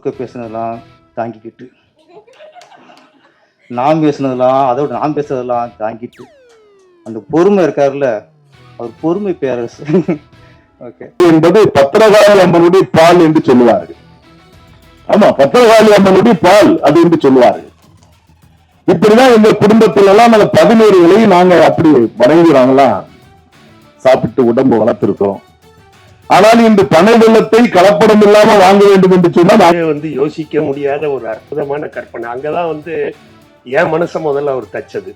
குறுக்க பேசுனதெல்லாம் தாங்கிக்கிட்டு, நான் பேசுனதெல்லாம் அதோட நான் பேசுனதெல்லாம் தாங்கிட்டு, அந்த பொறுமை இருக்காருல்ல, அவர் பொறுமை பேரரசு. ஓகே என்பது பத்திரகாளி அம்மனுடைய பால் என்று சொல்லுவார்கள். ஆமா, பத்திரகாளி அம்மனுடைய பால் அது என்று சொல்லுவார்கள். இப்படிதான் எங்க குடும்பத்துல எல்லாம் நாங்க 11 இலையும் நாங்க அப்படி வணங்குறாங்களாம் சாப்பிட்டு உடம்பு வளர்த்திருக்கோம். ஆனால் இந்த பனை வெள்ளத்தை கலப்படம் இல்லாம வாங்க வேண்டும் என்று சொன்னா யோசிக்க முடியாத ஒரு அற்புதமான கற்பனை. அங்கதான் என் மனச முதல்ல அவர் தச்சது.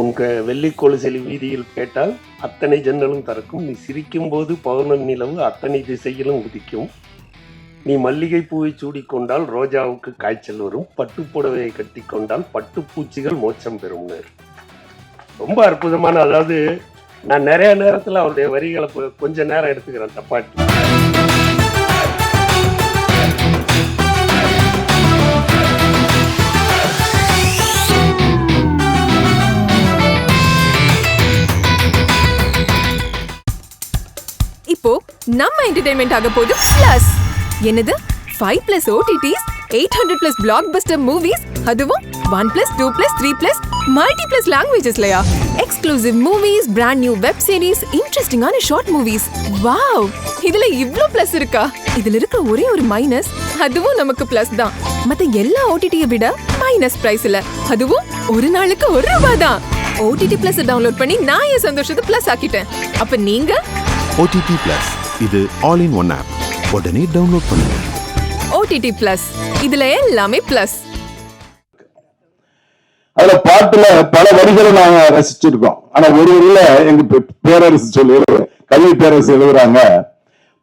உங்க வெள்ளி கொலுசெலி வீதியில் கேட்டால் அத்தனை ஜன்னலும் திறக்கும், நீ சிரிக்கும் போது பௌர்ணமி நிலவு அத்தனை திசையிலும் உதிக்கும், நீ மல்லிகை பூவை சூடிக்கொண்டால் ரோஜாவுக்கு காய்ச்சல் வரும், பட்டு புடவையை கட்டி கொண்டால் பட்டு பூச்சிகள் மோட்சம் பெறும். ரொம்ப அற்புதமான, அதாவது நான் நிறைய நேரத்தில் அவருடைய வரிகளை கொஞ்ச நேரம் எடுத்துக்கிறேன் தப்பாட்டி. இப்போ நம்ம என்டர்டைன்மெண்ட் ஆக போது பிளஸ். என்னது 5+ OTTs, 800+ பிளாக்பஸ்டர் மூவிஸ், அதுவும் 1+, 2+, 3+ மல்டிப்ளஸ் லாங்குவேஜஸ்லயா? Exclusive movies, brand new web series, இன்ட்ரெஸ்டிங்கான ஷார்ட் மூவிஸ். வாவ், இதுல இவ்ளோ பிளஸ் இருக்கா? இதுல இருக்க ஒரே ஒரு மைனஸ், அதுவும் நமக்கு பிளஸ் தான். மத்த எல்லா OTT-ய விட மைனஸ் பிரைஸ் இல்ல, அதுவும் ஒரு நாளுக்கு ₹1 தான். OTT Plus டவுன்லோட் பண்ணி நான் என் சந்தோஷத்தை பிளஸ் ஆக்கிட்டேன். அப்ப நீங்க OTT Plus, இது ஆல் இன் ஒன் ஆப். உடனே டவுன்லோட் பண்ணுங்க. OTT Plus, இதுல எல்லாமே பிளஸ். அதுல பாட்டுல பல வரிகளை நாங்க ரசிச்சிருக்கோம். ஆனா ஒரு வரியில எங்க பேரரசு சொல்லி கல்வி பேரரசு எழுதுறாங்க,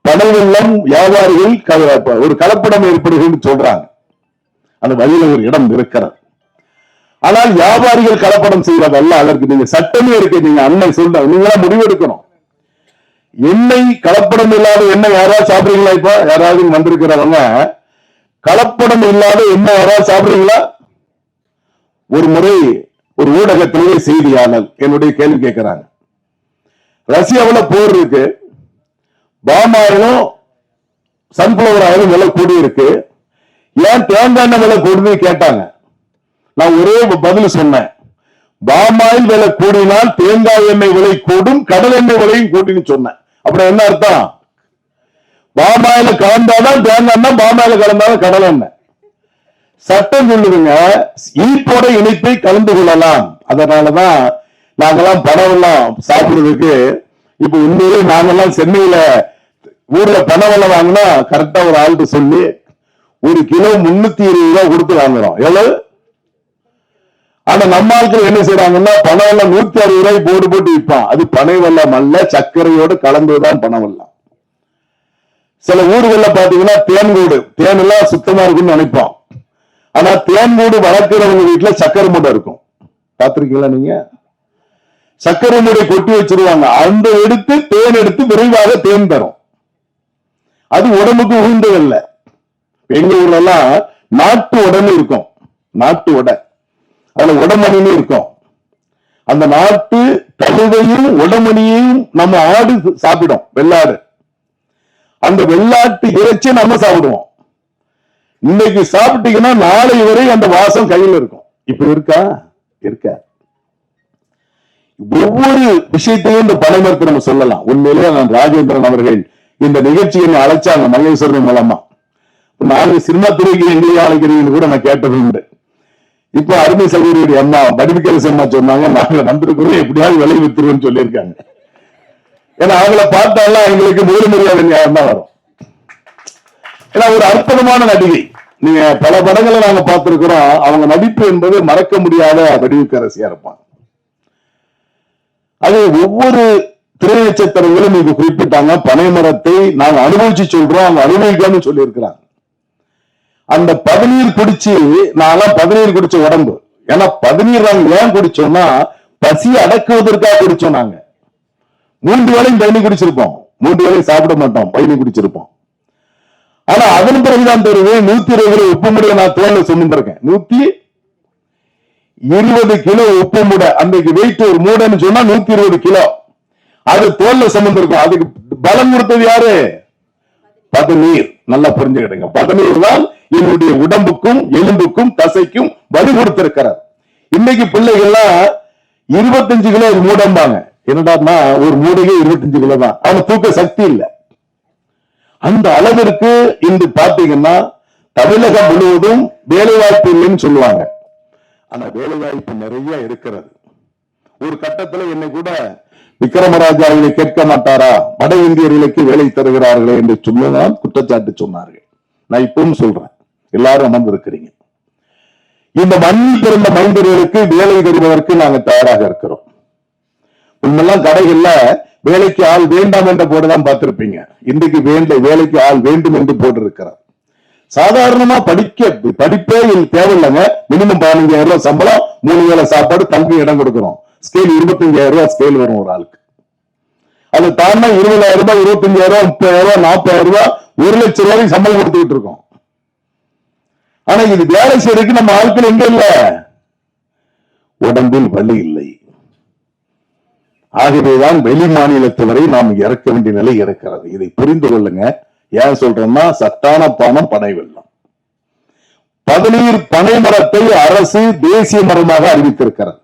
பனை வெள்ளம் வியாபாரிகள் ஒரு கலப்படம் ஏற்படுகிறது சொல்றாங்க. அந்த வரியில ஒரு இடம் இருக்கிறது. ஆனால் வியாபாரிகள் கலப்படம் செய்வதல்ல, அதற்கு நீங்க சட்டமே இருக்கு. நீங்க அண்ணன் சொல்ற நீங்களா முடிவெடுக்கணும். எண்ணெய் கலப்படம் இல்லாத எண்ணெய் யாராவது சாப்பிடுறீங்களா? இப்ப யாராவது வந்திருக்கிறவங்க கலப்படம் இல்லாத எண்ணெய் யாராவது சாப்பிடுறீங்களா? ஒரு முறை ஒரு ஊடகத்திலேயே செய்தியாளர் என்னுடைய கேள்வி கேட்கிறாங்க, ரஷ்யாவில் போர் இருக்கு, பாமாயிலும் சன்ஃபிளவர் ஆயிலும் விலை கூடி இருக்கு, ஏன் தேங்காய் எண்ணெய் விலை கூடுதுன்னு கேட்டாங்க. நான் ஒரே பதில் சொன்னேன், பாமாயில் விலை கூடினால் தேங்காய் எண்ணெய் விலை கூடும், கடல் எண்ணெய் விலையும் கூட்டின்னு சொன்னேன். அப்புறம் என்ன அர்த்தம்? பாமாயில கலந்தாதான் தேங்காய் எண்ணெய், பாமாயில கலந்தாதான் கடல் எண்ணெய். சட்டம் சொல்லுதுங்க, ஈப்போட இனிப்பை கலந்து கொள்ளலாம். அதனாலதான் நாங்கெல்லாம் பணவெல்லாம் சாப்பிடுறதுக்கு இப்ப உண்மையிலே நாங்கெல்லாம் சென்னையில ஊர்ல பணவெல்லாம் வாங்கினா கரெக்டா ஒரு ஆள்கிட்ட சொல்லி 1 கிலோ 320 கொடுத்து வாங்குறோம். எவ்வளவு? ஆனா நம்ம ஆட்கள் என்ன செய்யறாங்கன்னா பணவெல்லாம் 160 போட்டு விற்பான். அது பனை வெல்லம் அல்ல, சர்க்கரையோடு கலந்துதான் பணவெல்லாம். சில ஊர்கள்ல பாத்தீங்கன்னா தேன்கூடு, தேன் எல்லாம் சுத்தமா இருக்குன்னு நினைப்போம். ஆனா தேன்கூடு வளர்க்கிறவங்க வீட்டுல சக்கரை மூடை இருக்கும். பாத்திருக்கீங்களா நீங்க? சக்கரை மூடை கொட்டி வச்சிருவாங்க. அந்த எடுத்து தேன் எடுத்து விரைவாக தேன் தரும். அது உடம்புக்கு உகுந்ததில்லை. எங்க ஊர்ல எல்லாம் நாட்டு உடம்பு இருக்கும், நாட்டு உடை, அதுல உடமணின்னு இருக்கும். அந்த நாட்டு தழுவையும் உடமணியையும் நம்ம ஆடு சாப்பிடும், வெள்ளாடு. அந்த வெள்ளாட்டு இறைச்சி நம்ம சாப்பிடுவோம். இன்னைக்கு சாப்பிட்டீங்கன்னா நாளை வரை அந்த வாசம் கையில் இருக்கும். இப்ப இருக்கா? இருக்க. ஒவ்வொரு விஷயத்தையும் இந்த பனைமரத்தை நம்ம சொல்லலாம். உண்மையிலேயே நான் ராஜேந்திரன் அவர்கள் இந்த நிகழ்ச்சியை அழைச்சாங்க மகேஸ்வரன் மூலமா. நாங்க சினிமா துறைக்கு எங்களை அழைக்கிறீங்கன்னு கூட நான் கேட்டது உண்டு. இப்ப அருமை சகோதரி அம்மா வடிவிக்கரசு அம்மா சொன்னாங்க, நாங்க வந்திருக்கிறோம் எப்படியாவது விலை வித்துருவோம்னு சொல்லியிருக்காங்க. ஏன்னா அவங்கள பார்த்தாலாம் எங்களுக்கு முதல் மரியாதை ஞாபகம் தான் வரும். ஏன்னா ஒரு அற்புதமான நடிகை. நீங்க பல படங்களை நாங்க பார்த்திருக்கிறோம். அவங்க நடிப்பு என்பது மறக்க முடியாத வடிவுக்கரசியா இருப்பாங்க. அது ஒவ்வொரு திரை நட்சத்திரங்களும் நீங்க குறிப்பிட்டாங்க. பனை மரத்தை நாங்க அனுபவிச்சு சொல்றோம், அவங்க அனுபவிக்காம சொல்லி இருக்கிறாங்க. அந்த பதநீர் குடிச்சு, நான்லாம் பதநீர் குடிச்ச உடம்பு. ஏன்னா பதநீர் நாங்க ஏன் குடிச்சோம்னா பசி அடக்குவதற்காக குடிச்சோம். நாங்க 3 வேளையும் பயணி குடிச்சிருப்போம், 3 வேளையும் சாப்பிட மாட்டோம், பயணி குடிச்சிருப்போம். ஆனா அதன் பிறகுதான் தெரியுது 120 உப்பு மூடைய நான் தோல்ல சுமந்திருக்கேன். 120 கிலோ உப்பு மூடை, அன்றைக்கு வெயிட் ஒரு மூடைன்னு சொன்னா 120 கிலோ. அது தோல்ல சுமந்திருக்கும். அதுக்கு பலம் கொடுத்தது யாரு? பதநீர். நல்லா புரிஞ்சுக்கிடுங்க. 17 தான் என்னுடைய உடம்புக்கும் எலும்புக்கும் தசைக்கும் வலு கொடுத்திருக்கிறார். இன்னைக்கு பிள்ளைகள்லாம் 25 கிலோ மூடம்பாங்க. என்னடா ஒரு மூடையே 25 கிலோ தான், அவங்க தூக்க சக்தி இல்லை. அந்த அளவிற்கு இன்று பாத்தீங்கன்னா தமிழகம் முழுவதும் வேலை வாய்ப்பு இல்லைன்னு சொல்லுவாங்க. ஆனா வேலை வாய்ப்பு நிறைய இருக்கிறது. ஒரு கட்டத்தில் என்னை கூட விக்ரமராஜா அவர்களை கேட்க மாட்டாரா, வட இந்தியர்களுக்கு வேலை தருகிறார்களே என்று சொல்லுதான் குற்றச்சாட்டு சொன்னார்கள். நான் இப்பவும் சொல்றேன், எல்லாரும் அமர்ந்திருக்கிறீங்க. இந்த மண்ணில் பிறந்த மனிதர்களுக்கு வேலை தருவதற்கு நாங்க தயாராக இருக்கிறோம். முன்னெல்லாம் கடைகள்ல வேலைக்கு ஆள் வேண்டாம் என்ற போர்டுதான் பார்த்திருப்பீங்க. இன்றைக்கு வேலைக்கு ஆள் வேண்டும் என்று போட்டு இருக்கிறார். சாதாரணமா படிப்பே தேவையில்லைங்க. மினிமம் 15,000 ரூபாய் சம்பளம், 3 வேளை சாப்பாடு, தங்கி இடம் கொடுக்கிறோம். ஸ்கேல் 25,000 ரூபாய் ஸ்கேல் வரும் ஒரு ஆளுக்கு. அது தாண்டா 20,000 ரூபாய், 25,000 ரூபாய், 30,000 ரூபாய், 40,000 ரூபாய், 1 லட்சம் ரூபாய் சம்பளம் கொடுத்துக்கிட்டு இருக்கோம். ஆனா இது வேலை செய்யறதுக்கு நம்ம ஆட்கள் எங்க இல்ல, உடம்பில் வலி இல்லை. ஆகவேதான் வெளி மாநிலத்து வரை நாம் இறக்க வேண்டிய நிலை இருக்கிறது. இதை புரிந்து கொள்ளுங்க. ஏன் சொல்றோம்னா, சத்தான பானம் பனை வெல்லம். 17 பனை மரத்தை அரசு தேசிய மரமாக அறிவித்திருக்கிறது.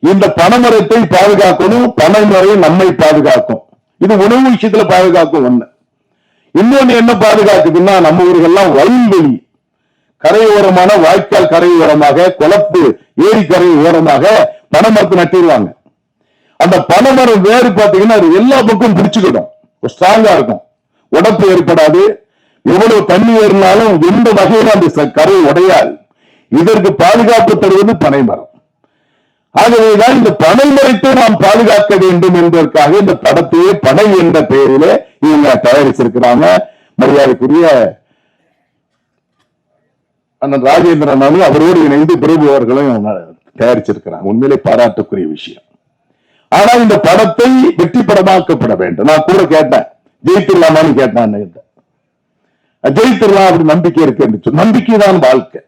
இந்த பனைமரத்தை பாதுகாக்கணும், பனைமரம் நம்மை பாதுகாக்கும். இது உணவு விஷயத்துல பாதுகாக்கும் ஒண்ணு. இன்னொன்னு என்ன பாதுகாக்குதுன்னா, நம்ம ஊர்கள்லாம் வயல்வெளி கரையோரமான வாய்க்கால் கரையோரமாக, குளப்பு ஏரி கரை ஓரமாக பனைமரத்தை நட்டிடுவாங்க. அந்த பனைமரம் வேறு பாத்தீங்கன்னா அது எல்லா பக்கம் பிடிச்சுக்கிடும், ஸ்ட்ராங்கா இருக்கும், உடப்பு ஏற்படாது. எவ்வளவு தண்ணி ஏறினாலும் எந்த வகையில அந்த கரை உடையாது. இதற்கு பாதுகாப்பு தருவது பனைமரம். ஆகவேதான் இந்த பனை மரத்தை நாம் பாதுகாக்க வேண்டும் என்பதற்காக இந்த படத்தையே பனை என்ற பெயரிலே இவங்க தயாரிச்சிருக்கிறாங்க. மரியாதைக்குரிய அண்ணன் ராஜேந்திரன் அவரோடு இணைந்து பிரபு அவர்களும் தயாரிச்சிருக்கிறாங்க. உண்மையிலே பாராட்டுக்குரிய விஷயம். ஆனா இந்த படத்தை வெற்றி படமாக்கப்பட வேண்டும். நான் கூட கேட்டேன், ஜெயித்திரலாமான்னு கேட்டான். ஜெயித்திரலாம் அப்படி நம்பிக்கை இருக்கு. நம்பிக்கைதான் வாழ்க்கை.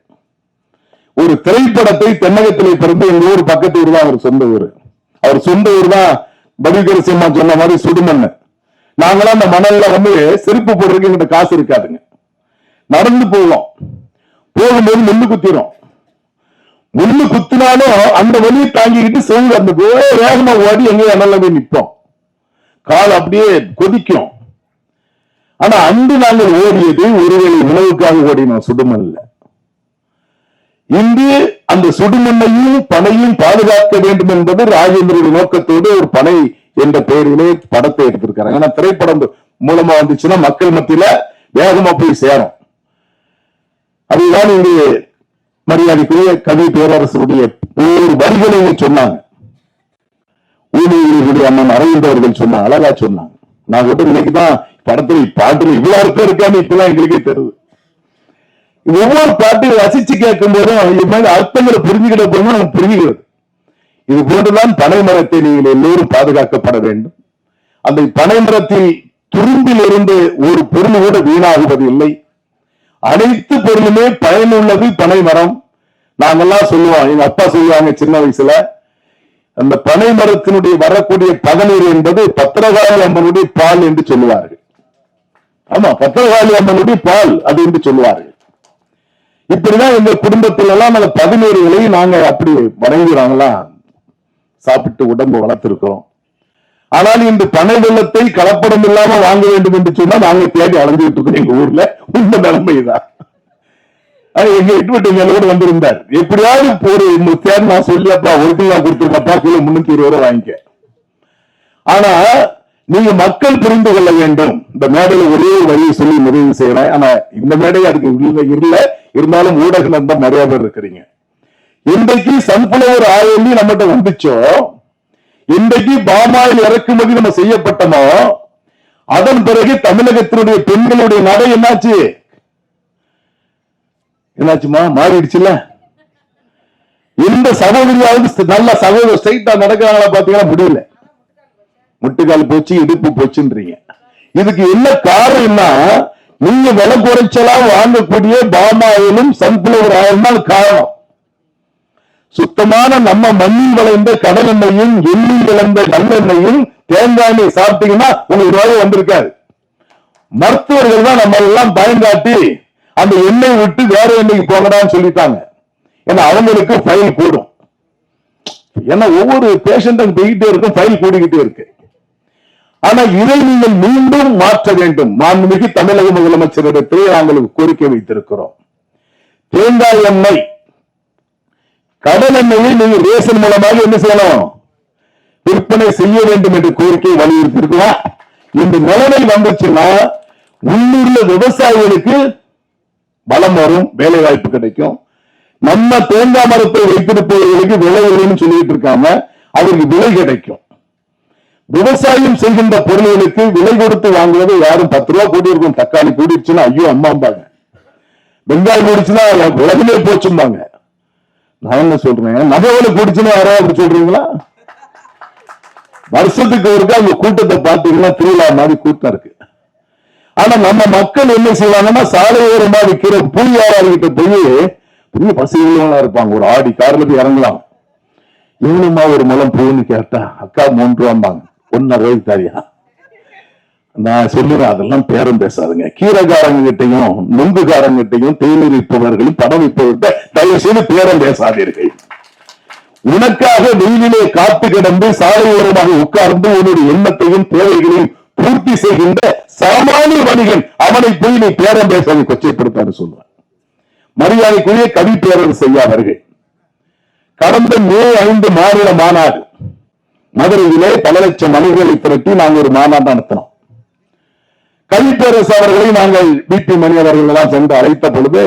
ஒரு திரைப்படத்தை தென்னகத்திலே பிறந்து எங்க ஊர் பக்கத்து ஊர் தான் அவர் சொந்த ஊர். அவர் சொந்த ஊர் தான் பவிகரசியம்மா சொன்ன மாதிரி சுடுமண்ணு. நாங்களாம் அந்த மணல்ல செருப்பு போடுறதுக்கு எங்கிட்ட காசு இருக்காதுங்க. நடந்து போவோம். போகும்போது முள்ளு குத்திரும். முள்ளு குத்தினாலும் அந்த வழியை தாங்கிக்கிட்டு செஞ்சு அந்த வேகமா ஓடி எங்க அனல்ல போய் நிற்போம். கால் அப்படியே கொதிக்கும். ஆனா அன்று நாங்கள் ஓடியது ஒருவேளை உணவுக்காக ஓடினோம், சுடுமண்ல. இன்று அந்த சுடுமண்ணையும் பனையும் பாதுகாக்க வேண்டும் என்பது ராஜேந்திரனுடைய நோக்கத்தோடு ஒரு பனை என்ற பெயரிலே படத்தை எடுத்திருக்கிறாங்க. ஏன்னா திரைப்படம் மூலமா வந்துச்சுன்னா மக்கள் மத்தியில வேகமா போய் சேரும். அதுதான் இங்கு மரியாதைக்குரிய கவி பேரரசுடைய ஒரு வரிகளை சொன்னாங்க. ஊழியர்களுடைய அண்ணன் அரவிந்த் அவர்கள் சொன்னாங்க, அழகா சொன்னாங்க. நான் கூட இன்னைக்குதான் படத்துல பாட்டுல இவ்வளவு பேர் இருக்கான்னு இப்பெல்லாம் எங்களுக்கே தெரியுது. ஒவ்வொரு பாட்டையும் ரசிச்சு கேட்கும் போதும் அர்த்தங்களை புரிஞ்சுக்கிட்ட போதும் நமக்கு புரிஞ்சுக்கிறது. இது போன்றுதான் பனை மரத்தை நீங்கள் எல்லோரும் பாதுகாக்கப்பட வேண்டும். அந்த பனை மரத்தில் துரும்பில் இருந்து ஒரு பொருள் கூட வீணாகுவது இல்லை. அனைத்து பொருளுமே பயனுள்ளது பனை மரம். நாங்கெல்லாம் சொல்லுவோம், எங்க அப்பா சொல்லுவாங்க சின்ன வயசுல, அந்த பனை மரத்தினுடைய வரக்கூடிய பதநீர் என்பது பத்திரகாளி அம்மனுடைய பால் என்று சொல்லுவார்கள். ஆமா, பத்திரகாளி அம்மனுடைய பால் அது என்று சொல்லுவார்கள். இப்படிதான் எங்க குடும்பத்தில எல்லாம் அந்த 17 நாங்க அப்படி வணங்குறாங்களாம் சாப்பிட்டு உடம்பு வளர்த்திருக்கிறோம். ஆனால் இந்த பனை வெள்ளத்தை கலப்படம் இல்லாம வாங்க வேண்டும் என்று சொன்னா நாங்க தேடி அலைஞ்சுட்டு இருக்கோம். எங்க ஊர்ல இந்த நிலைமைதான். எங்க எட்டு கூட வந்திருந்தார். எப்படியாவது ஒரு தேர்வு நான் சொல்லி, அப்பா 1 கிலோ கொடுத்துருக்கப்பா, கிலோ 320 ரூபாய் வாங்கிக்க. ஆனா நீங்க மக்கள் புரிந்து கொள்ள வேண்டும். இந்த மேடையில ஒரே வழியை சொல்லி நிறைவு செய்யறேன். ஆனா இந்த மேடை அதுக்கு இல்ல, இருந்தாலும் ஊடக நண்பர் நிறைய பேர் இருக்கிறீங்க. இன்றைக்கு சன்ஃபிளவர் ஆயில் நம்மகிட்ட வந்துச்சோ, இன்றைக்கு பாமாயில் இறக்குமதி நம்ம செய்யப்பட்டமோ, அதன் பிறகு தமிழகத்தினுடைய பெண்களுடைய நடை என்னாச்சுமா மாறிடுச்சுல்ல. இந்த சகோதரியாவது நல்ல சகோதரர் ஸ்ட்ரைட்டா நடக்கிறாங்களா பாத்தீங்கன்னா முடியல, முட்டுக்கால் போச்சு, இடுப்பு போச்சுன்றீங்க. இதுக்கு என்ன காரணம்னா, நீங்க விலை குறைச்சலா வாங்கக்கூடிய பாமாயிலும் சன்ஃபிளவர் ஆயில் தான் காரணம். சுத்தமான நம்ம மண்ணில் விளைந்த கடல் எண்ணெயும் எண்ணெய் விளைந்த நல்லெண்ணையும் தேங்காய் எண்ணெய் சாப்பிட்டீங்கன்னா உங்களுக்கு நோய் வந்திருக்காது. மருத்துவர்கள் தான் நம்ம எல்லாம் பயன்காட்டி அந்த எண்ணெய் விட்டு வேற எண்ணெய்க்கு போங்கடான்னு சொல்லிட்டாங்க. ஏன்னா அவங்களுக்கு ஃபைல் கூடும். ஏன்னா ஒவ்வொரு பேஷண்ட்டும் போய்கிட்டே இருக்கும், ஃபைல் கூடிக்கிட்டே இருக்கு. ஆனா இதை நீங்கள் மீண்டும் மாற்ற வேண்டும். மாண்புமிகு தமிழக முதலமைச்சரிடத்திலே நாங்கள் கோரிக்கை வைத்திருக்கிறோம். தேங்காய் எண்ணெய், கடல் எண்ணெயை நீங்கள் ரேஷன் மூலமாக என்ன செய்யணும், விற்பனை செய்ய வேண்டும் என்று கோரிக்கை வலியுறுத்திருக்கலாம். இந்த நிலைமை வந்துச்சுன்னா உள்ளூர்ல விவசாயிகளுக்கு பலம் வரும், வேலை வாய்ப்பு கிடைக்கும். நம்ம தேங்காய் மரத்தை வைத்திருப்பவர்களுக்கு விலை இல்லைன்னு சொல்லிட்டு இருக்காம அவருக்கு விலை கிடைக்கும். விவசாயம் செய்கின்ற பொருள்களுக்கு விலை கொடுத்து வாங்குவது யாரும் 10 ரூபாய் கூடி இருக்கும். தக்காளி கூடிடுச்சுன்னா ஐயோ அம்மாம்பாங்க, வெங்காயம் கூடிச்சுன்னா உலகமே போச்சும்பாங்க. நான் என்ன சொல்றேன், நகவலை கூடிச்சுன்னா யாராவது அப்படி சொல்றீங்களா? வருஷத்துக்கு ஒருக்கா அந்த கூட்டத்தை பார்த்தீங்கன்னா திருவிழா மாதிரி கூட்டம் இருக்கு. ஆனா நம்ம மக்கள் என்ன செய்வாங்கன்னா சாலையோரமா விற்கிற பூயாளர்கிட்ட போய் பெரிய பசிகளா இருப்பாங்க, ஒரு ஆடி கார்ல போய் இறங்கலாம். இவனுமா ஒரு முளம் பூன்னு கேட்டா அக்கா 3 ரூபாம்பாங்க. 1.5 ரூபாய்க்கு தாரியா? நான் சொல்லுறேன் அதெல்லாம் பேரம் பேசாதுங்க. கீரைக்காரங்க கிட்டையும் நுங்குகாரங்க கிட்டையும் தேநீர் விற்பவர்களும் பணம் விற்பவர்கிட்ட தயவு செய்து பேரம் பேசாதீர்கள். உனக்காக வெயிலே காத்து கிடந்து சாலையோரமாக உட்கார்ந்து உன்னுடைய எண்ணத்தையும் தேவைகளையும் பூர்த்தி செய்கின்ற சாமானிய வணிகன் அவனை போய் நீ பேரம் பேசாத கொச்சைப்படுத்தாரு சொல்லுவார். மரியாதைக்குரிய கவி பேரரசு ஐயா அவர்கள் கடந்த மே 5 மாநில மாநாடு மதுரையிலே பல லட்சம் மனிதர்களை திரட்டி நாங்கள் ஒரு மாநாடு நடத்தினோம். கவி பேரரசு அவர்களை நாங்கள் பிபி மணி அவர்கள் எல்லாம் சென்று அழைத்த பொழுது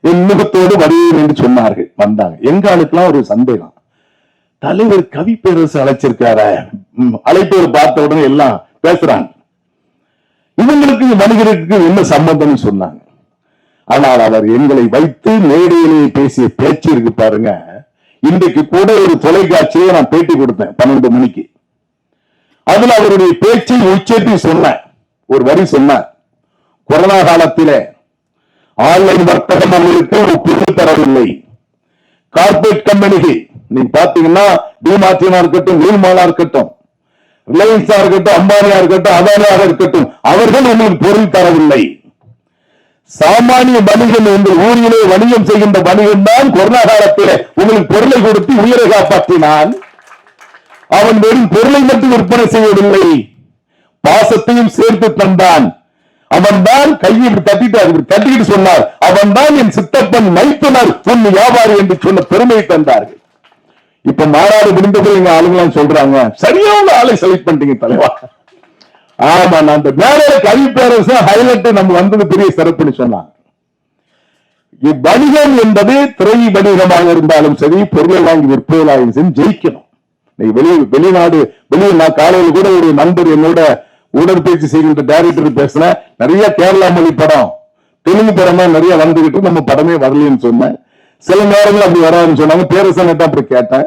என் முகத்தோடு வருவேன் என்று சொன்னார்கள். வந்தாங்க. எங்களுக்கெல்லாம் ஒரு சந்தேகம், தலைவர் கவி பேரரசு அழைச்சிருக்கார, அழைப்பவர் பார்த்த உடனே எல்லாம் பேசுறாங்க, இவங்களுக்கு வணிகருக்கு என்ன சம்பந்தம் சொன்னாங்க. ஆனால் அவர் எங்களை வைத்து மேடையிலே பேசிய பேச்சு இருக்கு பாருங்க. இன்றைக்கு கூட ஒரு தொலைக்காட்சியை நான் பேட்டி கொடுத்தேன் 12 மணிக்கு. அதுல அவருடைய பேச்சை உச்சத்தி சொன்னேன். ஒரு வரி சொன்னார், கொரோனா காலத்திலே ஆன்லைன் வர்த்தகம் அவர்களுக்கு ஒரு புது தரவில்லை. கார்பரேட் கம்பெனிகள் நீங்க பாத்தீங்கன்னா டிமார்டினா இருக்கட்டும், நீல்மாலா இருக்கட்டும், ரிலையன்ஸா இருக்கட்டும், அம்பானியா இருக்கட்டும், அதானியாக இருக்கட்டும், அவர்கள் உங்களுக்கு பொருள் தரவில்லை. சாமானிய வணிகன் உங்கள் ஊரிலே வணிகம் செய்கின்ற வணிகன் தான் கொரோனா காலத்தில் உங்களுக்கு பொருளை கொடுத்து உயிரை காப்பாற்றினான். அவன் வெறும் பொருளை மட்டும் விற்பனை செய்யவில்லை, பாசத்தையும் சேர்த்து தந்தான். அவன் தான் கையை தட்டிட்டு சொன்னார், அவன் தான் என் சித்தப்பன் மைத்துனர் உன் வியாபாரி என்று சொன்ன பெருமையை தந்தார்கள். இப்ப மாநாடு முடிந்தபோது எங்க ஆளுங்களாம் சொல்றாங்க, சரியான ஆளை செலக்ட் பண்ணிட்டீங்க தலைவா. ஆமா, அந்த மேலே கவி பேரரசு ஹைலைட் நம்ம வந்தது பெரிய சிறப்புன்னு சொன்னாங்க. வணிகம் என்பது திரை வணிகமாக இருந்தாலும் சரி, பொருளை வாங்கி விற்பதாலும் சரி ஜெயிக்கணும். வெளிநாடு நான் காலையில் கூட ஒரு நண்பர் என்னோட உடற்பயிற்சி செய்கின்ற டைரக்டர் பேசின, நிறைய கேரளா மொழி படம் தெலுங்கு படமா நிறைய வந்துகிட்டு நம்ம படமே வரலன்னு சொன்னேன். சில நேரங்கள் அப்படி வராதுன்னு சொன்னாங்க. பேரரசன் அப்படி கேட்டேன்.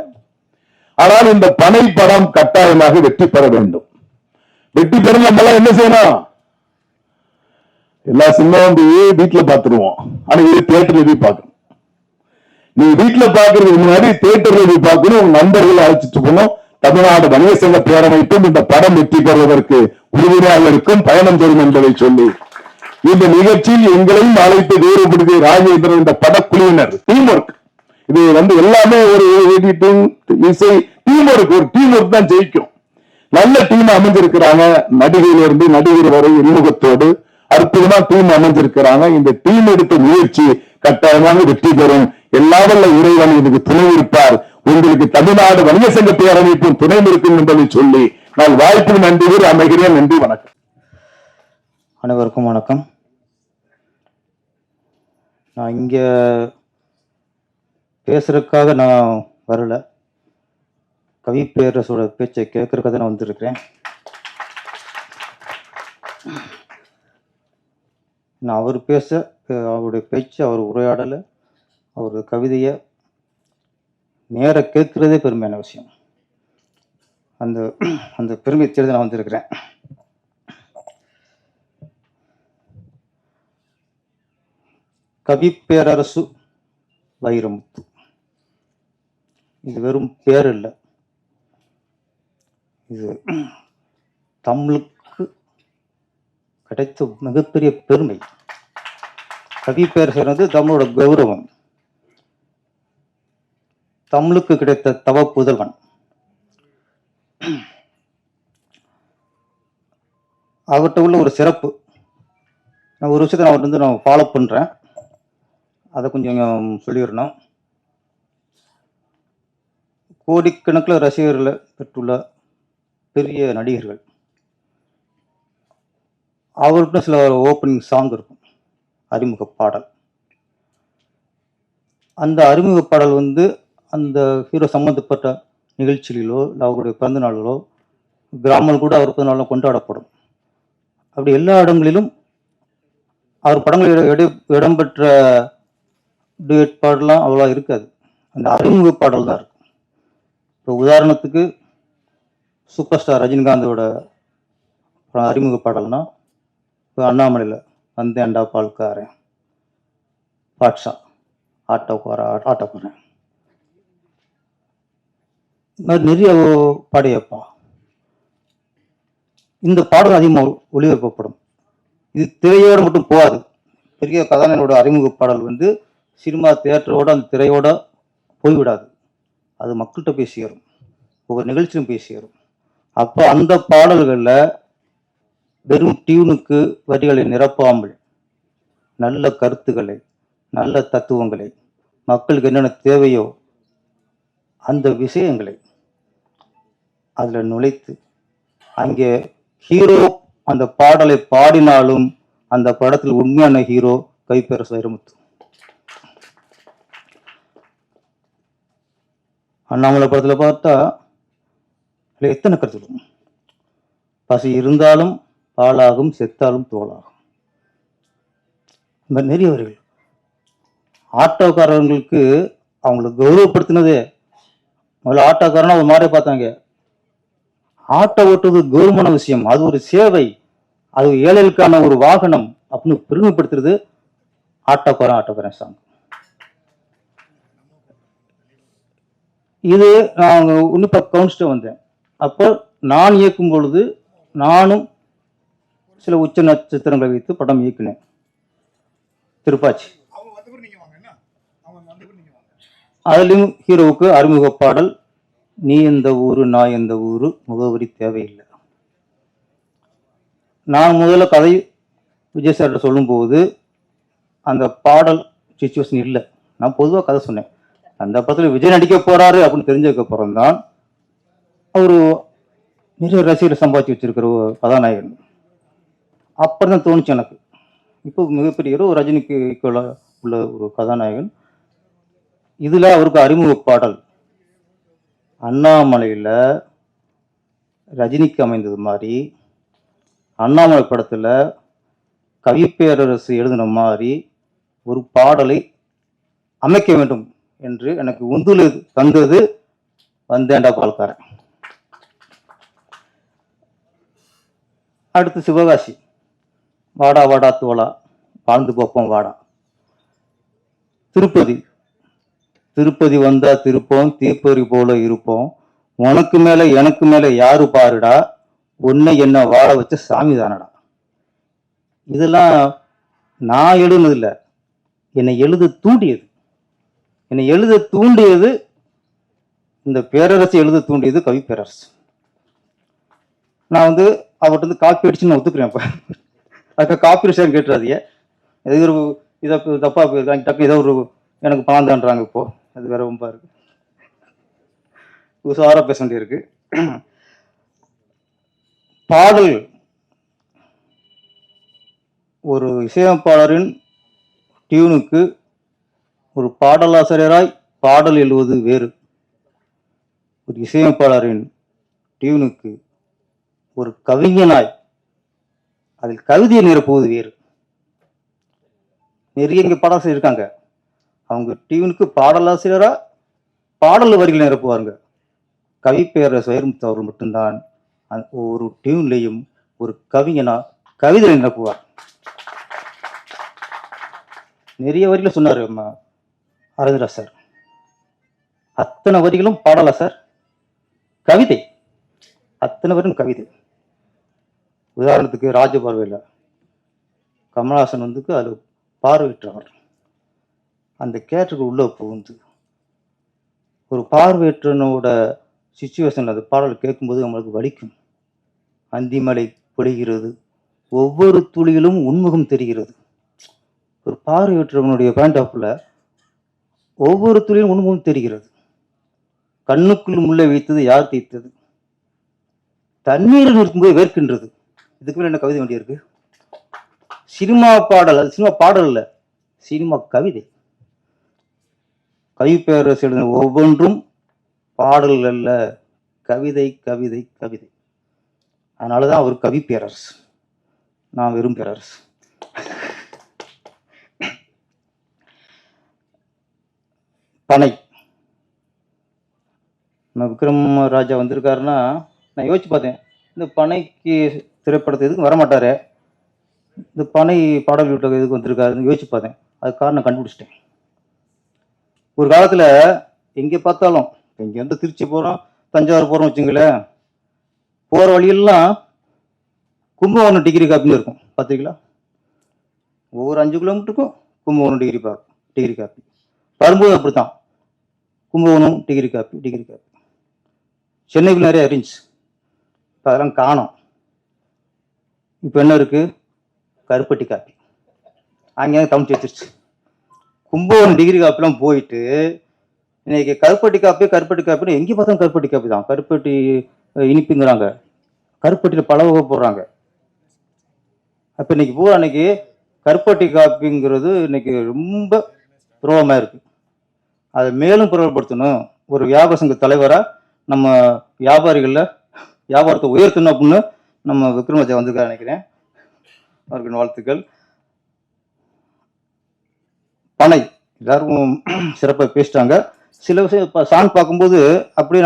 ஆனால் இந்த பனை படம் கட்டாயமாக வெற்றி பெற வேண்டும். வெற்றி பெற நம்ம என்ன செய்யணும், எல்லா சினிமாவும் வீட்டுல பாத்துருவோம். ஆனா இது தியேட்டர்ல போய் பார்க்கணும். நீ வீட்டுல பாக்குறதுக்கு முன்னாடி தியேட்டர்ல போய் பார்க்கணும். உங்க நண்பர்கள் அழைச்சிட்டு போகணும். தமிழ்நாடு வணிக சங்க பேரமைப்பும் இந்த படம் வெற்றி பெறுவதற்கு உறுதுணையாக இருக்கும், பயணம் தரும் என்பதை சொல்லி இந்த நிகழ்ச்சியில் எங்களையும் அழைத்து கௌரவப்படுத்திய ராஜேந்திரன் இந்த படக்குழுவினர் டீம் ஒர்க், இது எல்லாமே ஒரு எடிட்டிங் இசை டீம் ஒர்க், ஒரு டீம் ஒர்க் தான் ஜெயிக்கும். நல்ல டீம் அமைஞ்சிருக்கிறாங்க. நடிகையில இருந்து நடிகர் வரை இன்முகத்தோடு அற்புதமா டீம் அமைஞ்சிருக்கிறாங்க. இந்த டீம் எடுத்த முயற்சி கட்டாயமாக வெற்றி பெறும். எல்லாவல்ல இறைவன் இதுக்கு துணை இருப்பார். உங்களுக்கு தமிழ்நாடு வணிக சங்க பேரமைப்பும் துணை இருக்கும் என்பதை சொல்லி நான் வாய்ப்பு நன்றி அமைகிறேன். நன்றி, வணக்கம். அனைவருக்கும் வணக்கம். நான் இங்க பேசுறதுக்காக நான் வரல, கவி பேரரசோட பேச்சை கேட்கறதுக்காக நான் வந்திருக்கிறேன். நான் அவர் பேச, அவருடைய பேச்சு, அவர் உரையாடலை, அவருடைய கவிதையை நேர கேட்கிறதே பெருமையான விஷயம். அந்த பெருமை தேடி நான் வந்திருக்கிறேன். கவி பேரரசு வைரமுத்து, இது வெறும் பேர் இல்லை, இது தமிழுக்கு கிடைத்த மிகப்பெரிய பெருமை. கவி பேரரசர் வந்து தமிழோட கௌரவம், தமிழுக்கு கிடைத்த தவ புதல்வன். அவர்கிட்ட உள்ள ஒரு சிறப்பு, நான் ஒரு விஷயத்தை நான் ஃபாலோ பண்ணுறேன், அதை கொஞ்சம் சொல்லிடணும். கோடிக்கணக்கில் ரசிகர்களை பெற்றுள்ள பெரிய நடிகர்கள், அவர்கிட்ட சில ஓப்பனிங் சாங் இருக்கும், அறிமுக பாடல். அந்த அறிமுக பாடல் வந்து அந்த ஹீரோ சம்மந்தப்பட்ட நிகழ்ச்சிகளிலோ இல்லை அவருடைய பிறந்த நாளிலோ, கிராமங்கள் கூட அவர் பிறந்த நாளில் கொண்டாடப்படும். அப்படி எல்லா இடங்களிலும் அவர் படங்கள் இடம்பெற்ற டூயட் பாடலாம் அவ்வளோ இருக்காது, அந்த அறிமுக பாடல் தான் இருக்கும். இப்போ உதாரணத்துக்கு சூப்பர் ஸ்டார் ரஜினிகாந்தோட அறிமுக பாடல்னா, இப்போ அண்ணாமலையில் வந்தேன்டா பால்காரன், பாட்ஷா ஆட்டோக்காரன், இந்த மாதிரி நிறைய பாடியப்பா. இந்த பாடல் அதிகமாக ஒளிபரப்பப்படும். இது திரையோடு மட்டும் போகாது. பெரிய கதாநாயகனோட அறிமுக பாடல் வந்து சினிமா தியேட்டரோட அந்த திரையோட போய்விடாது, அது மக்கள்கிட்ட போய் சேரும், ஒவ்வொரு நிகழ்ச்சியிலும் போய் சேரும். அப்போ அந்த பாடல்களில் வெறும் டியூனுக்கு வரிகளை நிரப்பாமல் நல்ல கருத்துக்களை, நல்ல தத்துவங்களை, மக்களுக்கு என்னென்ன தேவையோ அந்த விஷயங்களை அதில் நுழைத்து, அங்கே ஹீரோ அந்த பாடலை பாடினாலும் அந்த படத்தில் உண்மையான ஹீரோ கைப்பேரரசு வைரமுத்து. அண்ணாமலை படத்தில் பார்த்தா எத்தனை கருத்து, பசி இருந்தாலும் பாலாகும், செத்தாலும் தோலாகும். இந்த மாதிரி நிறைய வரிகள். ஆட்டோக்காரர்களுக்கு அவங்களை கௌரவப்படுத்தினதே, முதல்ல ஆட்டோக்காரனா ஒரு மாதிரி பார்த்தாங்க. ஆட்டோ ஓட்டுவது கௌரவமான விஷயம், அது ஒரு சேவை, அது ஏழைகளுக்கான ஒரு வாகனம் அப்படின்னு பெருமைப்படுத்துறது ஆட்டோக்காரன் சாங். இது நான் உன்னிப்பா கவனிச்சுட்டு வந்தேன். அப்போ நான் இயக்கும் பொழுது நானும் சில உச்ச நட்சத்திரங்களை வைத்து படம் இயக்கினேன். திருப்பாச்சி, அதுலேயும் ஹீரோவுக்கு அறிமுக பாடல் நீ எந்த ஊரு நான் எந்த ஊரு, முகவரி தேவையில்லை. நான் முதல்ல கதை விஜய் சார்கிட்ட சொல்லும்போது அந்த பாடல் சிச்சுவேஷன் இல்லை, நான் பொதுவாக கதை சொன்னேன். அந்த படத்தில் விஜய் நடிக்க போறாரு அப்படின்னு தெரிஞ்சதுக்கப்புறம் தான் அவர் நிறைய ரசிகரை சம்பாதிச்சு வச்சிருக்கிற ஒரு கதாநாயகன். அப்புறம் தான் தோணுச்சு எனக்கு, இப்போ மிகப்பெரிய ஒரு ரஜினிக்கு ஈக்குவலாக உள்ள ஒரு கதாநாயகன். இதில் அவருக்கு அறிமுக பாடல் அண்ணாமலையில் ரஜினிக்கு அமைந்தது மாதிரி, அண்ணாமலை படத்தில் கவிப்பேரரசு எழுதின மாதிரி ஒரு பாடலை அமைக்க வேண்டும் என்று எனக்கு உந்துல தந்தது வந்தேன்டா பால்காரன். அடுத்து சிவகாசி, வாடா வாடா தோளா வாழ்ந்து போப்போம் வாடா. திருப்பதி வந்தா திருப்போம், தீப்பொறி போல இருப்போம், உனக்கு மேல எனக்கு மேல யாரு பாருடா, உன்னை என்ன வாழ வச்ச சாமி தானடா. இதெல்லாம் நான் எழுதுனதில்ல, என்னை எழுத தூண்டியது இந்த பேரரசு எழுத தூண்டியது கவி பேரரசு. நான் வந்து அவர்கிட்ட வந்து காப்பி அடிச்சு நான் ஒத்துக்கிறேன். இப்போ அதுக்கு காப்பி அடிச்சு கேட்டுறாதீங்க, எது ஒரு இதை தப்பா டக்கு ஏதோ ஒரு எனக்கு பணம் தான்றாங்க. இப்போ அது வேற ரொம்ப இருக்கு, உசாரா பேச வேண்டியிருக்கு. பாடல் ஒரு இசையமைப்பாளரின் டியூனுக்கு ஒரு பாடலாசிரியராய் பாடல் எழுதுவது வேறு, ஒரு இசையமைப்பாளரின் டியூனுக்கு ஒரு கவிஞனாய் அதில் கவிதையை நிரப்புவது வேறு. நிறைய இங்கே பாடலாசிரியர் இருக்காங்க, அவங்க டியூனுக்கு பாடலாசிரியரா பாடல் வரிகளை நிரப்புவாங்க. கவி பேரரசு வைரமுத்து அவர்கள் மட்டும்தான் ஒரு டியூன்லையும் ஒரு கவிஞனா கவிதை நிரப்புவார். நிறைய வரிகளை சொன்னார் அரவிந்தரா சார், அத்தனை வரிகளும் பாடலா சார், கவிதை, அத்தனை வரும் கவிதை. உதாரணத்துக்கு ராஜபார்வையில் கமலஹாசன் வந்து அது பார்வையற்றவர். அந்த கேரக்டருக்கு உள்ளே புகுந்து ஒரு பார்வையற்றனோட சுச்சுவேஷனில் அந்த பாடல் கேட்கும்போது நம்மளுக்கு வலிக்கும். அந்திமலை பொழிகிறது, ஒவ்வொரு துளியிலும் உன்முகம் தெரிகிறது. ஒரு பார்வையற்றவனுடைய பாயிண்ட் ஆஃப்ல ஒவ்வொரு துளியிலும் உன்முகம் தெரிகிறது. கண்ணுக்குள் முள்ளை வைத்தது யார் தீர்த்தது, தண்ணீரில் இருக்கும்போது வேர்க்கின்றது. இதுக்கு மேல என்ன கவிதை வேண்டி இருக்கு? சினிமா பாடல், அது சினிமா பாடல் இல்லை, சினிமா கவிதை. கவிப்பேரரசு எழுதின ஒவ்வொன்றும் பாடல் அல்ல, கவிதை கவிதை கவிதை. அதனாலதான் அவர் கவி பேரரசு, நான் வெறும் பேரரசு. பனை, விக்ரம் ராஜா வந்திருக்காருன்னா நான் யோசிச்சு பார்த்தேன், இந்த பனைக்கு திரைப்படத்தை எதுக்கும் வரமாட்டாரு, இந்த பனை பாடல் வீட்டில் எதுக்கு வந்திருக்காருன்னு யோசிச்சு பார்த்தேன். அது காரணம் கண்டுபிடிச்சிட்டேன். ஒரு காலத்தில் எங்கே பார்த்தாலும், இங்கேருந்து திருச்சி போகிறோம், தஞ்சாவூர் போகிறோம் வச்சுங்களேன், போகிற வழியெல்லாம் கும்பகோணம் டிகிரி காப்பின்னு இருக்கும், பார்த்துருக்கீங்களா? ஒவ்வொரு 5 கிலோமீட்டருக்கும் கும்பகோணம் டிகிரி காப்பி. வரும்போது அப்படித்தான், Kumbakonam degree coffee degree coffee. சென்னைக்குள்ள நிறைய இருந்துச்சு, இப்போ அதெல்லாம் காணோம். இப்போ என்ன இருக்குது? கருப்பட்டி காப்பி. அங்கேயும் தமிழ் சேர்த்துருச்சு. கும்பகோணம் டிகிரி காப்பிலாம் போயிட்டு இன்னைக்கு கருப்பட்டி காப்பின்னு எங்கே பார்த்தாலும் கருப்பட்டி காப்பி தான். கருப்பட்டி இனிப்புங்கிறாங்க, கருப்பட்டியில் பல வகை போடுறாங்க. அப்போ இன்னைக்கு பூரா அன்னைக்கு கருப்பட்டி காப்பிங்கிறது இன்னைக்கு ரொம்ப பிரபலமாக இருக்கு. அதை மேலும் பிரபலப்படுத்தணும். ஒரு வியாபார சங்க தலைவராக நம்ம வியாபாரத்தை உயர்த்தணும் அப்படின்னு நம்ம விக்ரமராஜா வந்திருக்காரு நினைக்கிறேன். அவருக்கு வாழ்த்துக்கள். பனை எல்லாரும் சிறப்பாக பேசிட்டாங்க. சில விஷயம் இப்போ சாங் பார்க்கும்போது அப்படியே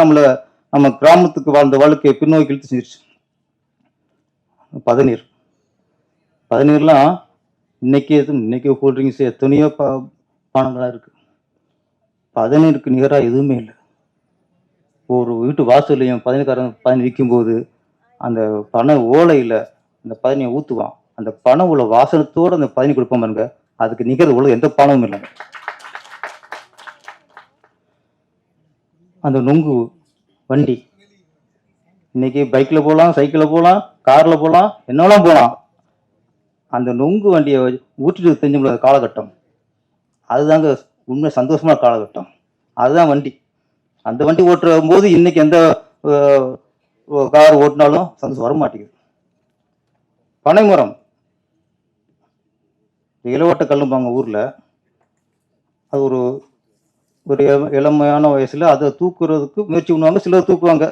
நம்ம கிராமத்துக்கு வாழ்ந்த வாழ்க்கையை பின்னோக்கி இழுத்து செஞ்சிருச்சு. பதநீர்லாம் இன்னைக்கு கூல்ட்ரிங்க்ஸ் எத்தனையோ பானங்களாக இருக்கு. பதநீருக்கு நிகராக எதுவுமே இல்லை. ஒரு வீட்டு வாசல்லையும் பதனி விற்கும்போது அந்த பனை ஓலையில் அந்த பதனியை ஊற்றுவான். அந்த பனை உள்ள வாசனத்தோடு அந்த பதனி கொடுப்போம் பாருங்க, அதுக்கு நிகர் உள்ள எந்த பணமும் இல்லை. அந்த நுங்கு வண்டி இன்னைக்கு பைக்கில் போகலாம், சைக்கிளில் போகலாம், காரில் போகலாம், என்னெல்லாம் போகலாம். அந்த நுங்கு வண்டியை ஊற்றிட்டு தெரிஞ்ச முடியாத காலகட்டம் அதுதாங்க உண்மை சந்தோஷமான காலகட்டம். அதுதான் வண்டி. அந்த வண்டி ஓட்டுற போது இன்னைக்கு எந்த கார் ஓட்டினாலும் சந்தோஷம் வர மாட்டேங்குது. பனைமரம் இளவட்ட கல்லும்பாங்க ஊரில். அது ஒரு இளமையான வயசில் அதை தூக்குறதுக்கு முயற்சி பண்ணுவாங்க, சிலர் தூக்குவாங்க.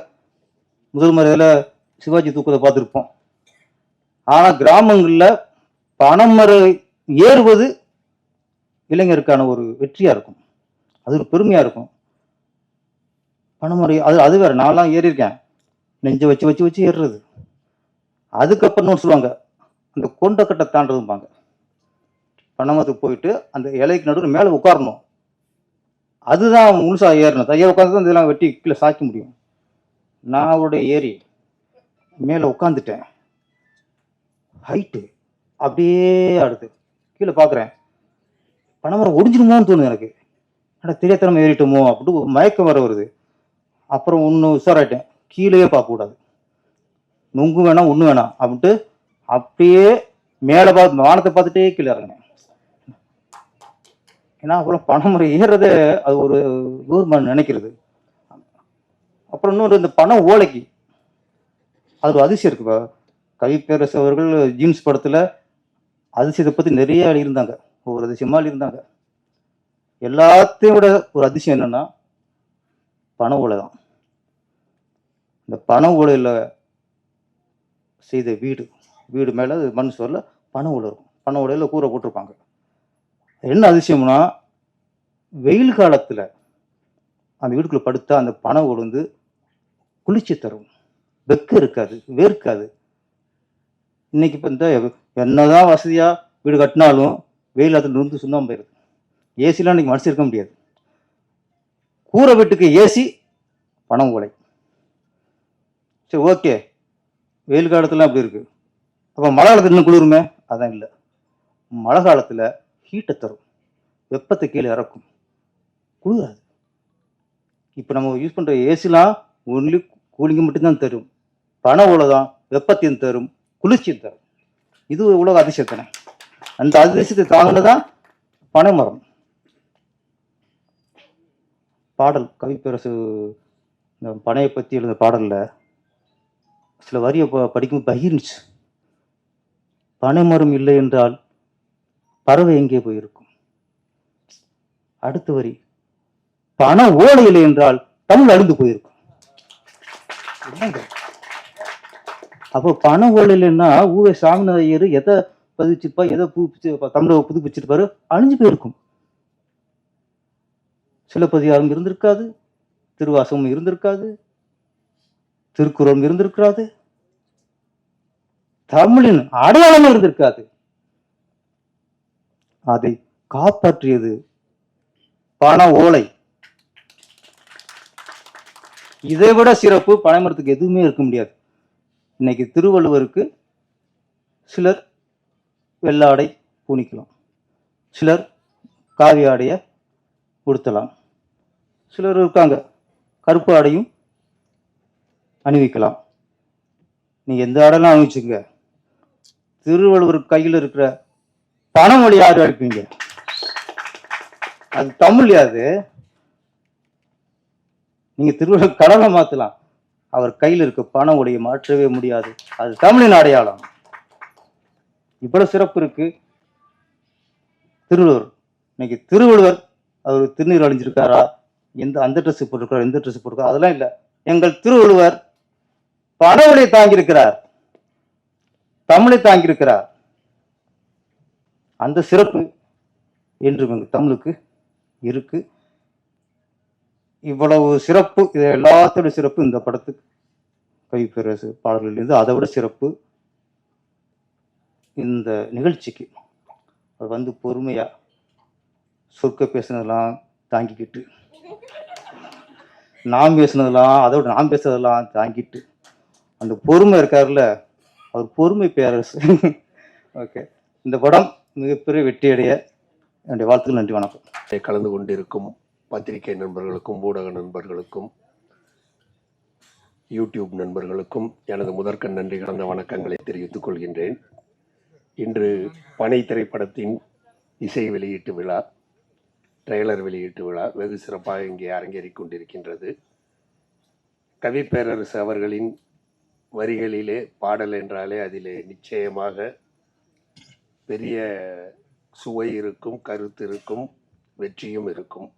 முதல் முறையில் சிவாஜி தூக்குறதை பார்த்துருப்போம். ஆனால் கிராமங்களில் பனைமரம் ஏறுவது இளைஞருக்கான ஒரு வெற்றியாக இருக்கும், அது ஒரு பெருமையாக இருக்கும். பனைமரம் அது வேறு, நான்லாம் ஏறியிருக்கேன், நெஞ்சை வச்சு வச்சு வச்சு ஏறுறது. அதுக்கப்புறம் சொல்லுவாங்க அந்த கொண்டக்கட்டை தாண்டதும்பாங்க. பனைமரத்துக்கு போயிட்டு அந்த இலைக்கு நடுவில் மேலே உட்காரணும், அதுதான் முழுசாக ஏறணும். தையா உட்காந்து தான் இதெல்லாம் வெட்டி கீழே சாய்க்க முடியும். நான் அவருடைய ஏறி மேலே உட்காந்துட்டேன், ஹைட்டு அப்படியே அடுத்து கீழே பார்க்குறேன், பனைமரம் ஒடிஞ்சிருமோன்னு தோணுது எனக்கு. ஆனால் தெரியாதனமா ஏறிட்டோமோ அப்படி மயக்கம் வர வருது. அப்புறம் ஒன்று உஷாராயிட்டேன், கீழே பார்க்கக்கூடாது, நொங்கு வேணாம் ஒன்று வேணாம் அப்படின்ட்டு அப்படியே மேலே வானத்தை பார்த்துட்டே கீழே இறங்கினேன். ஏன்னா அப்புறம் பனைமரம் ஏறுறதே அது ஒரு கவர்மெண்ட் நினைக்கிறது. அப்புறம் இன்னொரு இந்த பனை ஓலைக்கு அது ஒரு அதிசயம் இருக்குப்பா. கவிப்பேரரசு அவர்கள் ஜீன்ஸ் படத்தில் அதிசயத்தை பற்றி நிறைய இருந்தாங்க, ஒவ்வொரு அதிசயமாக இருந்தாங்க. எல்லாத்தையும் விட ஒரு அதிசயம் என்னன்னா பனை ஓலை தான். இந்த பனை ஓலையில் செய்த வீடு மேலே மண் சுவரில் பனை ஓலை இருக்கும், பனை ஓலையில் கூரை போட்டிருப்பாங்க. என்ன அதிசயம்னா வெயில் காலத்தில் அந்த வீட்டுக்குள்ளே படுத்தா அந்த பனை ஓலை வந்து குளிர்ச்சி தரும், வெக்கம் இருக்காது, வேர்க்காது. இன்னைக்கு இப்போ இந்த என்னதான் வசதியாக வீடு கட்டினாலும் வெயில் அதில் நொந்து சுண்ணாம்பு போயிடுது. ஏசிலாம் இன்னைக்கு மனசு இருக்க முடியாது. கூரை வீட்டுக்கு ஏசி பனை ஓலை. சரி, ஓகே, வெயில் காலத்துலாம் அப்படி இருக்கு. அப்போ மழை காலத்தில் இன்னும் குளிருமே? அதான் இல்லை. மழை காலத்தில் ஹீட்டை தரும், வெப்பத்தை கீழே இறக்கும், குளிராது. இப்போ நம்ம யூஸ் பண்ணுற ஏசிலாம் ஒன்லி கூலிங்கு மட்டும்தான் தரும். பனை ஓலை தான் வெப்பத்தையும் தரும், குளிர்ச்சியும் தரும். இது உலக அதிசயத்தனை. அந்த அதிசயத்தை தாங்கினதான் பனை மரம். பாடல் கவிப்பேரசு இந்த பனையை பற்றி எழுந்த பாடலில் சில வரியை படிக்கும் பகிர்ந்துச்சு. பனை மரம் இல்லை என்றால் பறவை எங்கே போயிருக்கும். அடுத்த வரி, பனை ஓலை இல்லை என்றால் தமிழ் அழிந்து போயிருக்கும். அப்போ பனை ஓலை இல்லைன்னா ஊவே சாமிநாத ஐயர் எதை பதிச்சிருப்பா, எதை தமிழை புதுப்பிச்சிருப்பாரு, அழிஞ்சு போயிருக்கும். சிலப்பதிகாரம் இருந்திருக்காது, திருவாசகம் இருந்திருக்காது, திருக்குறளும் இருந்திருக்காது, தமிழின் அடையாளமும் இருந்திருக்காது. அதை காப்பாற்றியது பனை ஓலை. இதை விட சிறப்பு பனைமரத்துக்கு எதுவுமே இருக்க முடியாது. இன்னைக்கு திருவள்ளுவருக்கு சிலர் வெள்ளாடை பூணிக்கலாம், சிலர் காவி ஆடையை உடுத்தலாம், சிலர் இருக்காங்க கருப்பு ஆடையும் அணிவிக்கலாம். நீங்க எந்த ஆடையெல்லாம் அணிவிச்சுங்க, திருவள்ளுவர் கையில் இருக்கிற பனைமொழி யாரு அடிப்பீங்க? அது தமிழ். யாது நீங்க திருவள்ளுவர் கடலை மாத்தலாம், அவர் கையில் இருக்க பனைமொழியை மாற்றவே முடியாது. அது தமிழின் அடையாளம். இவ்வளவு சிறப்பு இருக்கு திருவள்ளுவர். இன்னைக்கு திருவள்ளுவர் அவர் திருநீர் அழிஞ்சிருக்காரா, அந்த ட்ரெஸ் போட்டிருக்காரு, எந்த ட்ரெஸ் போட்டிருக்காரு, அதெல்லாம் இல்லை. எங்கள் திருவள்ளுவர் பனைமொழியை தாங்கியிருக்கிறார், தமிழை தாங்கியிருக்கிறார். அந்த சிறப்பு என்றும் எங்கள் தமிழுக்கு இருக்கு. இவ்வளவு சிறப்பு, இது எல்லாத்தோட சிறப்பு இந்த படத்துக்கு கவிப்பேரசு பாடல்களிலிருந்து அதை விட சிறப்பு இந்த நிகழ்ச்சிக்கு. அது வந்து பொறுமையா சொற்க பேசுனதெல்லாம் தாங்கிக்கிட்டு, நான் பேசுனதெல்லாம் அதோட நான் பேசுனதெல்லாம் தாங்கிட்டு, அந்த பொறுமை இருக்காருல்ல, அவர் பொறுமை பேரரசு. ஓகே, இந்த படம் மிகப்பெரிய வெற்றியடைய என்னுடைய வாழ்த்துக்கள். நன்றி, வணக்கம். கலந்து கொண்டிருக்கும் பத்திரிகை நண்பர்களுக்கும், ஊடக நண்பர்களுக்கும், யூடியூப் நண்பர்களுக்கும் எனது முதற்கண் நன்றி கலந்த வணக்கங்களை தெரிவித்துக் கொள்கின்றேன். இன்று பனை திரைப்படத்தின் இசை வெளியீட்டு விழா, ட்ரெய்லர் வெளியீட்டு விழா வெகு சிறப்பாக இங்கே அரங்கேறிக் கொண்டிருக்கின்றது. கவிப்பேரரசு அவர்களின் வரிகளிலே பாடல் என்றாலே அதிலே நிச்சயமாக பெரிய சுவை இருக்கும், கருத்து இருக்கும், வெற்றியும் இருக்கும்.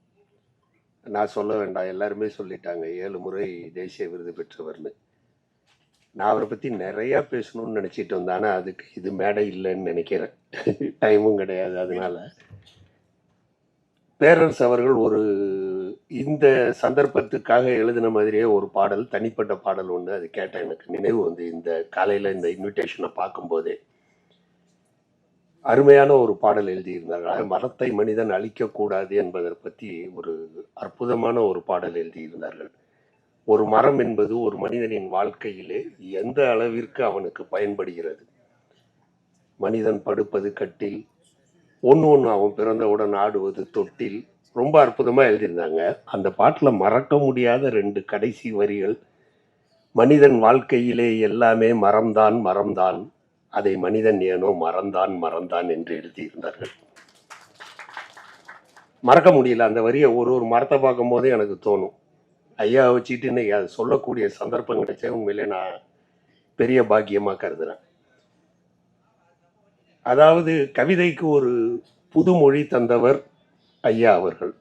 நான் சொல்ல வேண்டாம், எல்லாருமே சொல்லிட்டாங்க 7 முறை தேசிய விருது பெற்றவர்னு. நான் அவரை பற்றி நிறையா பேசணும்னு நினச்சிட்டு வந்தேன், ஆனால் அதுக்கு இது மேடை இல்லைன்னு நினைக்கிறேன், டைமும் கிடையாது. அதனால பேரரசு அவர்கள் ஒரு இந்த சந்தர்ப்பத்துக்காக எழுதின மாதிரியே ஒரு பாடல், தனிப்பட்ட பாடல் ஒன்று, அது கேட்ட எனக்கு நினைவு வந்து இந்த காலையில் இந்த இன்விடேஷனை பார்க்கும்போதே அருமையான ஒரு பாடல் எழுதியிருந்தார்கள். மரத்தை மனிதன் அழிக்கக்கூடாது என்பதை பற்றி ஒரு அற்புதமான ஒரு பாடல் எழுதியிருந்தார்கள். ஒரு மரம் என்பது ஒரு மனிதனின் வாழ்க்கையிலே எந்த அளவிற்கு அவனுக்கு பயன்படுகிறது. மனிதன் படுப்பது கட்டில், ஒன்று அவன் பிறந்தவுடன் ஆடுவது தொட்டில். ரொம்ப அற்புதமாக எழுதியிருந்தாங்க. அந்த பாட்டில் மறக்க முடியாத 2 கடைசி வரிகள், மனிதன் வாழ்க்கையிலே எல்லாமே மரம்தான் மரம்தான், அதை மனிதன் ஏனோ மறந்தான் மறந்தான் என்று எழுதியிருந்தார்கள். மறக்க முடியல அந்த வரியை. ஒரு மரத்தை பார்க்கும் போதே எனக்கு தோணும், ஐயா வச்சுட்டு இன்னைக்கு அதை சொல்லக்கூடிய சந்தர்ப்பம் கிடைச்சா உண்மையிலே நான் பெரிய பாக்கியமாக கருதுறேன். அதாவது கவிதைக்கு ஒரு புது மொழி தந்தவர் ஐயா அவர்கள்.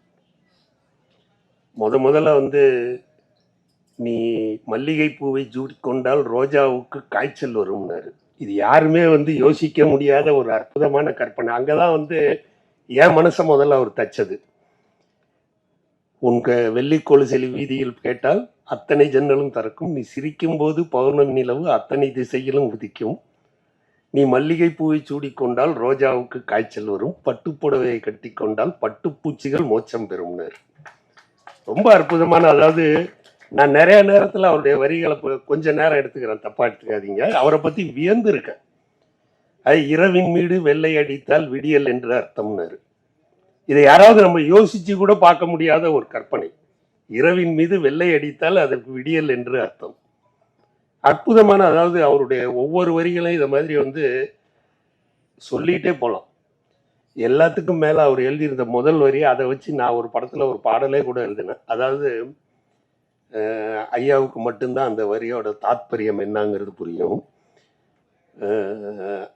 முதல்ல வந்து நீ மல்லிகை பூவை சூடிக்கொண்டால் ரோஜாவுக்கு காய்ச்சல் வரும்னாரு. இது யாருமே வந்து யோசிக்க முடியாத ஒரு அற்புதமான கற்பனை. அங்கதான் வந்து என் மனசை முதல்ல அவர் தச்சது. உங்க வெள்ளி கொலுசெலி வீதியில் கேட்டால் அத்தனை ஜன்னலும் திறக்கும், நீ சிரிக்கும் போது பௌர்ணமி நிலவு அத்தனை திசையிலும் உதிக்கும், நீ மல்லிகை பூவை சூடிக்கொண்டால் ரோஜாவுக்கு காய்ச்சல் வரும், பட்டுப்புடவையை கட்டி கொண்டால் பட்டுப்பூச்சிகள் மோட்சம் பெறும்னார். ரொம்ப அற்புதமான, அதாவது நான் நிறைய நேரத்தில் அவருடைய வரிகளை கொஞ்ச நேரம் எடுத்துக்கிறேன், தப்பா எடுத்துக்காதீங்க. அவரை பற்றி வியந்து இருக்கேன். அது இரவின் மீது வெள்ளை அடித்தால் விடியல் என்று அர்த்தம்னாரு. இதை யாராவது நம்ம யோசிச்சு கூட பார்க்க முடியாத ஒரு கற்பனை. இரவின் மீது வெள்ளை அடித்தால் அதற்கு விடியல் என்று அர்த்தம். அற்புதமான, அதாவது அவருடைய ஒவ்வொரு வரிகளையும் இதை மாதிரி சொல்லிட்டே போகலாம். எல்லாத்துக்கும் மேலே அவர் எழுதியிருந்த முதல் வரி, அதை வச்சு நான் ஒரு படத்தில் ஒரு பாடலே கூட எழுதினேன். அதாவது ஐயாவுக்கு மட்டும்தான் அந்த வரியோட தாத்பரியம் என்னங்கிறது புரியும்.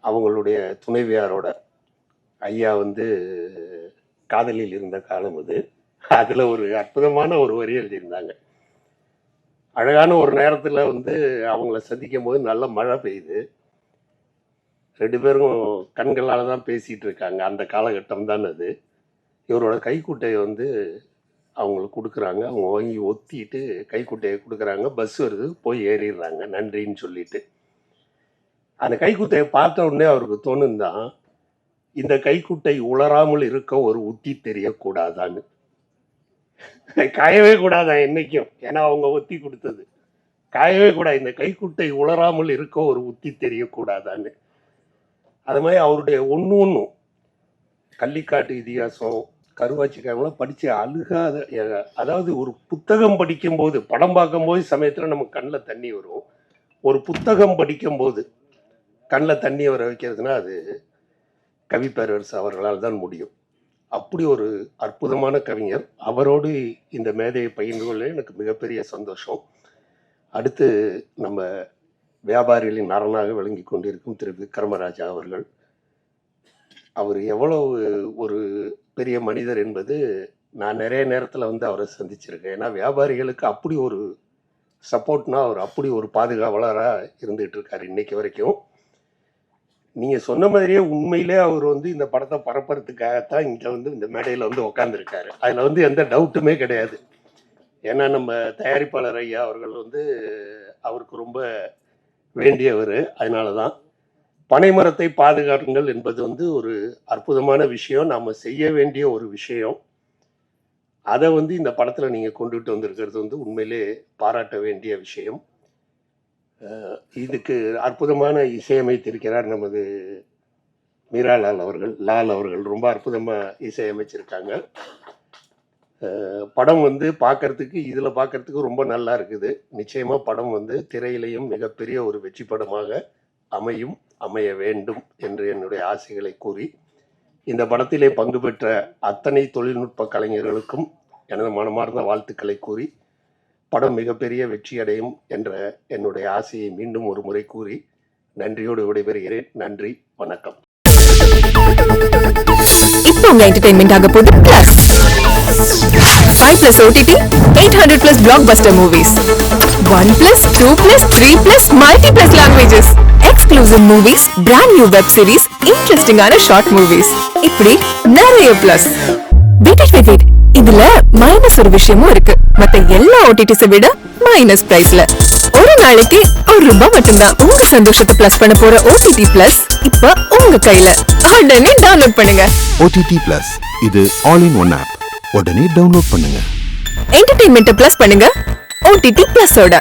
அவங்களுடைய துணைவியாரோட ஐயா காதலில் இருந்த காலம் அது. அதில் ஒரு அற்புதமான ஒரு வரி எழுதியிருந்தாங்க. அழகான ஒரு நேரத்தில் அவங்கள சந்திக்கும் போது நல்ல மழை பெய்யுது. 2 பேரும் கண்களால் தான் பேசிகிட்டு இருக்காங்க. அந்த காலகட்டம் தான் அது. இவரோட கைக்குட்டையை அவங்களுக்கு கொடுக்குறாங்க. அவங்க வாங்கி ஒத்திட்டு கைக்குட்டையை கொடுக்குறாங்க. பஸ் வருது, போய் ஏறிடுறாங்க நன்றின்னு சொல்லிட்டு. அந்த கைக்குட்டையை பார்த்த உடனே அவருக்கு தோணுந்தான், இந்த கைக்குட்டை உளராமல் இருக்க ஒரு உத்தி தெரியக்கூடாதான்னு. காயவே கூடாதான் என்னைக்கும், ஏன்னா அவங்க ஒத்தி கொடுத்தது. காயவே கூடாது, இந்த கைக்குட்டை உளராமல் இருக்க ஒரு உத்தி தெரியக்கூடாதான்னு. அது மாதிரி அவருடைய ஒன்றும் கள்ளிக்காட்டு இதிகாசம், கருவாச்சி காமெல்லாம் படித்து அழுகாத, அதாவது ஒரு புத்தகம் படிக்கும்போது, படம் பார்க்கும்போது சமயத்தில் நமக்கு கண்ணில் தண்ணி வரும். ஒரு புத்தகம் படிக்கும்போது கண்ணில் தண்ணி வர வைக்கிறதுனா அது கவிப்பேரரசு அவர்களால் தான் முடியும். அப்படி ஒரு அற்புதமான கவிஞர். அவரோடு இந்த மேதையை பகிர்ந்து கொள்ள எனக்கு மிகப்பெரிய சந்தோஷம். அடுத்து நம்ம வியாபாரிகளின் அரணாக விளங்கி கொண்டிருக்கும் திரு விக்ரமராஜா அவர்கள். அவர் எவ்வளவு ஒரு பெரிய மனிதர் என்பது நான் நிறைய நேரத்தில் அவரை சந்திச்சிருக்கேன். ஏன்னா வியாபாரிகளுக்கு அப்படி ஒரு சப்போர்ட்னா அவர் அப்படி ஒரு பாதுகாவலராக இருந்துகிட்டு இருக்காரு இன்னைக்கு வரைக்கும். நீங்கள் சொன்ன மாதிரியே உண்மையிலே அவர் இந்த படத்தை பரப்புறதுக்காகத்தான் இங்கே இந்த மேடையில் உட்காந்துருக்காரு. அதில் எந்த டவுட்டுமே கிடையாது. ஏன்னா நம்ம தயாரிப்பாளர் ஐயா அவர்கள் அவருக்கு ரொம்ப வேண்டியவர். அதனால தான் பனைமரத்தை பாதுகாருங்கள் என்பது ஒரு அற்புதமான விஷயம், நாம் செய்ய வேண்டிய ஒரு விஷயம். அதை இந்த படத்தில் நீங்கள் கொண்டுகிட்டு வந்திருக்கிறது உண்மையிலே பாராட்ட வேண்டிய விஷயம். இதுக்கு அற்புதமான இசையமைத்திருக்கிறார் நமது மீரா லால் அவர்கள். ரொம்ப அற்புதமாக இசையமைச்சிருக்காங்க. படம் பார்க்கறதுக்கு, இதில் பார்க்கறதுக்கு ரொம்ப நல்லா இருக்குது. நிச்சயமாக படம் திரையிலையும் மிகப்பெரிய ஒரு வெற்றி படமாக அமைய வேண்டும் என்று என்னுடைய ஆசைகளை கூறி, இந்த படத்திலே பங்கு பெற்ற அத்தனை தொழில்நுட்ப கலைஞர்களுக்கும் எனது மனமார்ந்த வாழ்த்துக்களை கூறி, படம் மிகப்பெரிய வெற்றி அடையும் என்ற என்னுடைய ஆசையை மீண்டும் ஒரு முறை கூறி நன்றியோடு விடைபெறுகிறேன். நன்றி, வணக்கம். இப்போ உங்க என்டர்டெயின்மெண்ட் ஆக போகுது plus 5+ OTT, 800+ blockbuster movies, 1+, 2+, 3+, multi+ languages, exclusive movies, brand new web series, interesting ஆன short movies, இப்படி நிறைய பிளஸ். வெயிட், இதுல மைனஸ் ஒரு விஷயமும் இருக்கு. மத்த எல்லா ஓடிடிஸை விட மைனஸ் பிரைஸ்ல ஒரு நாளைக்கு ₹1 மட்டும்தான். உங்க சந்தோஷத்தை பிளஸ் பண்ண போற OTT பிளஸ் இப்ப உங்க கையில. உடனே டவுன்லோட் பண்ணுங்க. OTT பிளஸ், இது ஆல் இன் ஒன் ஆப். உடனே டவுன்லோட் பண்ணுங்க. என்டர்டெயின்மெண்ட் பிளஸ் பண்ணுங்க OTT பிளஸோட.